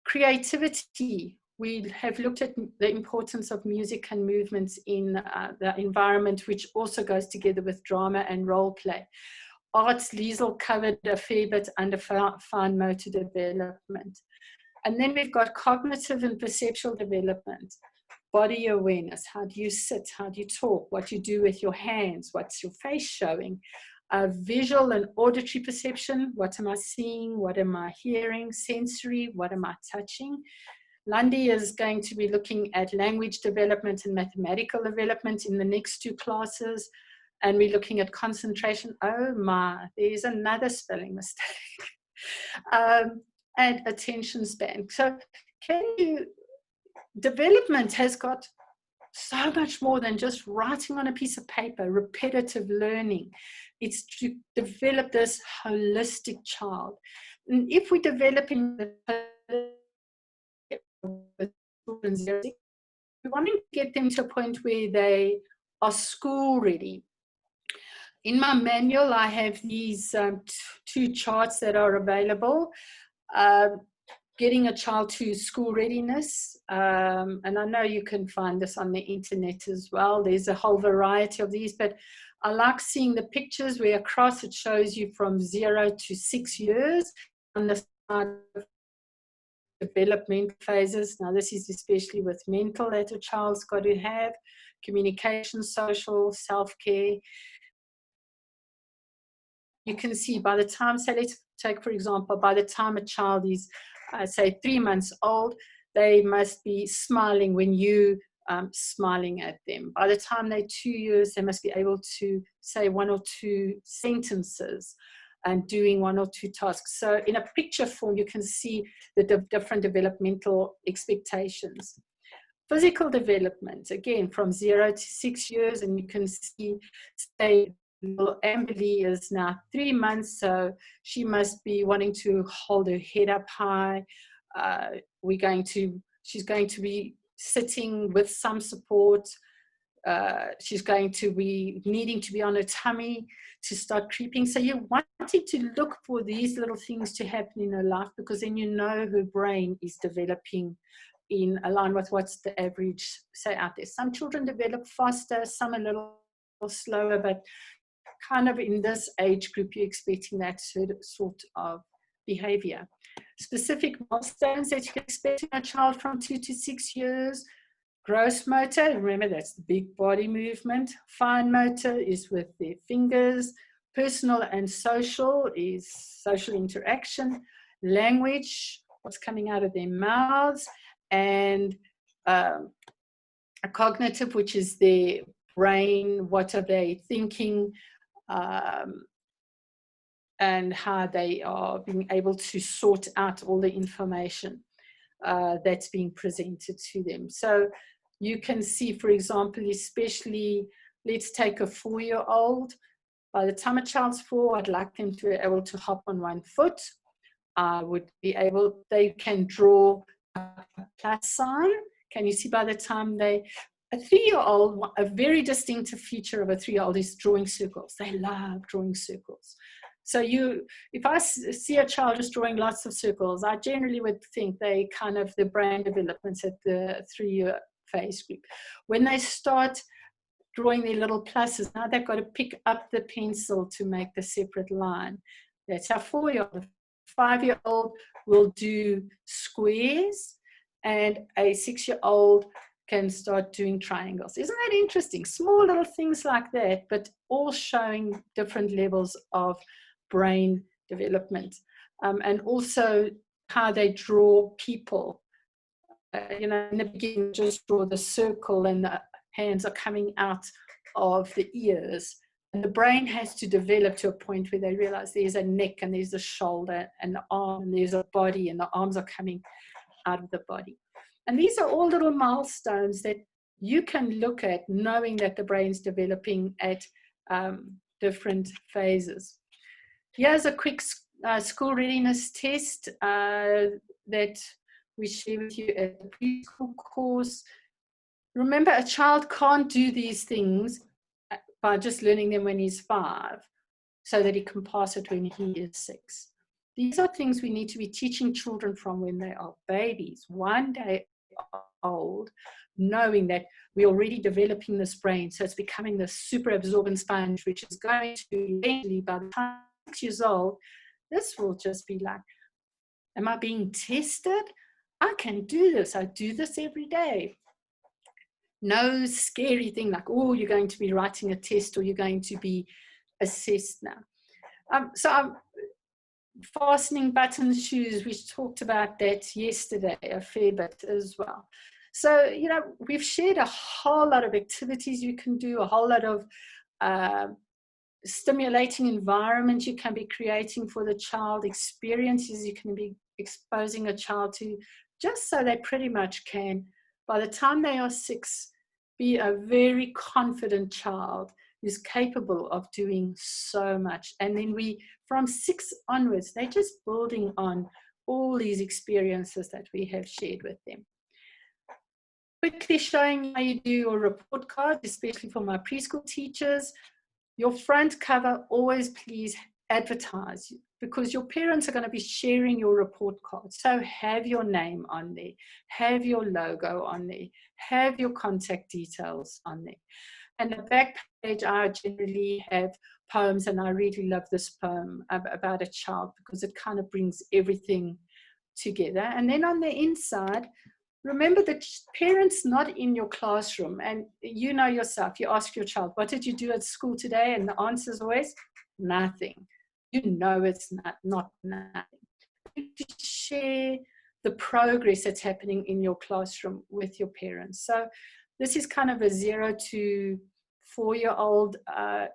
Creativity, we have looked at the importance of music and movements in the environment, which also goes together with drama and role play. Arts, Liesl covered a fair bit under fine motor development. And then we've got cognitive and perceptual development, body awareness. How do you sit? How do you talk? What you do with your hands? What's your face showing? Visual and auditory perception. What am I seeing? What am I hearing? Sensory. What am I touching? Lundy is going to be looking at language development and mathematical development in the next two classes. And we're looking at concentration. Oh my, there's another spelling mistake. And attention span. So development has got so much more than just writing on a piece of paper, repetitive learning. It's to develop this holistic child. And if we're developing the children, we want to get them to a point where they are school ready. In my manual, I have these two charts that are available. Getting a child to school readiness, and I know you can find this on the internet as well. There's a whole variety of these, but I like seeing the pictures where across it shows you from 0 to 6 years on the side of development phases. Now this is especially with mental that a child's got to have, communication, social, self-care. You can see by the time, so let's take for example, by the time a child is say 3 months old, they must be smiling when you smiling at them. By the time they're 2 years, they must be able to say 1 or 2 sentences and doing 1 or 2 tasks. So in a picture form, you can see the different developmental expectations. Physical development, again, from 0 to 6 years, and you can see, say, little Amberly is now 3 months, so she must be wanting to hold her head up high. She's going to be sitting with some support. She's going to be needing to be on her tummy to start creeping. So you're wanting to look for these little things to happen in her life, because then you know her brain is developing in line with what's the average, say, out there. Some children develop faster, some a little slower, but kind of in this age group, you're expecting that sort of behavior. Specific milestones that you expect in a child from 2 to 6 years. Gross motor, remember that's the big body movement. Fine motor is with their fingers. Personal and social is social interaction, language, what's coming out of their mouths, and a cognitive, which is their brain, what are they thinking, and how they are being able to sort out all the information that's being presented to them. So you can see, for example, especially, let's take a 4-year-old. By the time a child's 4, I'd like them to be able to hop on one foot. They can draw a plus sign. Can you see by the time a 3-year-old, a very distinctive feature of a 3-year-old is drawing circles. They love drawing circles. So if I see a child just drawing lots of circles, I generally would think the brain development's at the 3-year phase group. When they start drawing their little pluses, now they've got to pick up the pencil to make the separate line. That's our 4-year-old. 5-year-old will do squares, and a 6-year-old can start doing triangles. Isn't that interesting? Small little things like that, but all showing different levels of brain development, and also how they draw people. In the beginning, just draw the circle and the hands are coming out of the ears. And the brain has to develop to a point where they realize there's a neck and there's a shoulder and the arm and there's a body and the arms are coming out of the body. And these are all little milestones that you can look at, knowing that the brain's developing at different phases. Here's a quick school readiness test that we share with you at the preschool course. Remember, a child can't do these things by just learning them when he's 5, so that he can pass it when he is 6. These are things we need to be teaching children from when they are babies, 1 day old, knowing that we're already developing this brain, so it's becoming this super absorbent sponge, which is going to eventually, by the time 6 years old, this will just be like, am I being tested? I can do this. I do this every day. No scary thing like, oh, you're going to be writing a test or you're going to be assessed now. So fastening buttons, shoes, we talked about that yesterday a fair bit as well. So, we've shared a whole lot of activities you can do, a whole lot of stimulating environment you can be creating for the child, experiences you can be exposing a child to, just so they pretty much can, by the time they are 6, be a very confident child who's capable of doing so much. And then from 6 onwards, they're just building on all these experiences that we have shared with them. Quickly showing how you do your report card, especially for my preschool teachers. Your front cover, always please advertise, because your parents are going to be sharing your report card. So have your name on there, have your logo on there, have your contact details on there. And the back page, I generally have poems, and I really love this poem about a child because it kind of brings everything together. And then on the inside, remember that parents not in your classroom, and you know yourself, you ask your child, what did you do at school today? And the answer is always nothing. You know it's not nothing. You share the progress that's happening in your classroom with your parents. So this is kind of a 0 to 4-year-old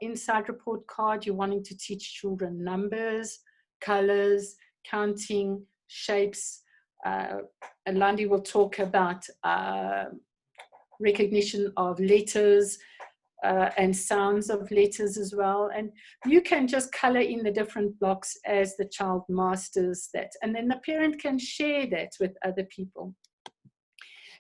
inside report card. You're wanting to teach children numbers, colors, counting, shapes. And Landi will talk about recognition of letters and sounds of letters as well. And you can just color in the different blocks as the child masters that. And then the parent can share that with other people.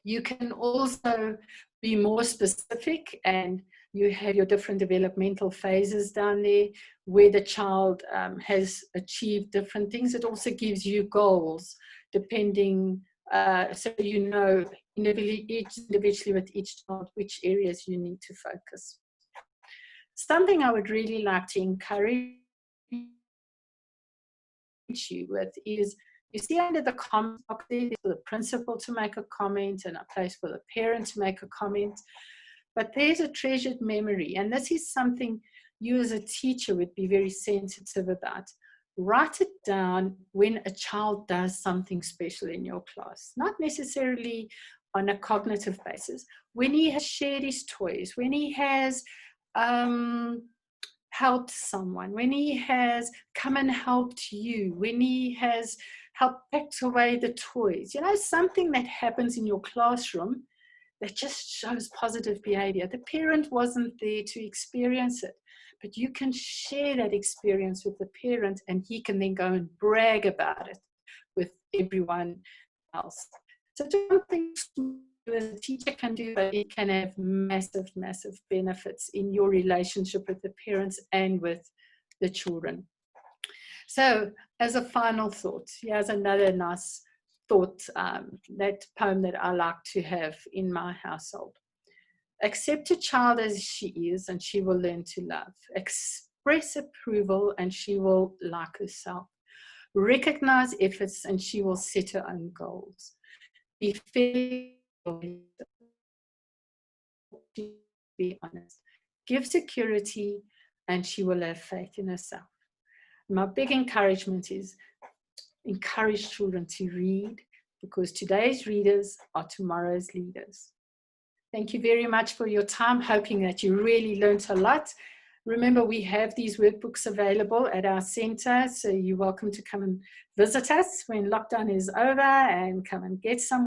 You can also be more specific, and you have your different developmental phases down there where the child has achieved different things. It also gives you goals depending, so you know individually with each child which areas you need to focus. Something I would really like to encourage you with is, you see under the comment box there, for the principal to make a comment and a place for the parent to make a comment. But there's a treasured memory, and this is something you as a teacher would be very sensitive about. Write it down when a child does something special in your class, not necessarily on a cognitive basis. When he has shared his toys, when he has helped someone, when he has come and helped you, when he has helped pack away the toys, something that happens in your classroom that just shows positive behavior. The parent wasn't there to experience it, but you can share that experience with the parent, and he can then go and brag about it with everyone else. So something as a teacher can do, but it can have massive, massive benefits in your relationship with the parents and with the children. So as a final thought, here's another nice thought, that poem that I like to have in my household. Accept a child as she is, and she will learn to love. Express approval, and she will like herself. Recognize efforts, and she will set her own goals. Be fair, be honest. Give security, and she will have faith in herself. My big encouragement is encourage children to read, because today's readers are tomorrow's leaders. Thank you very much for your time, hoping that you really learned a lot. Remember, we have these workbooks available at our center, so you're welcome to come and visit us when lockdown is over and come and get some.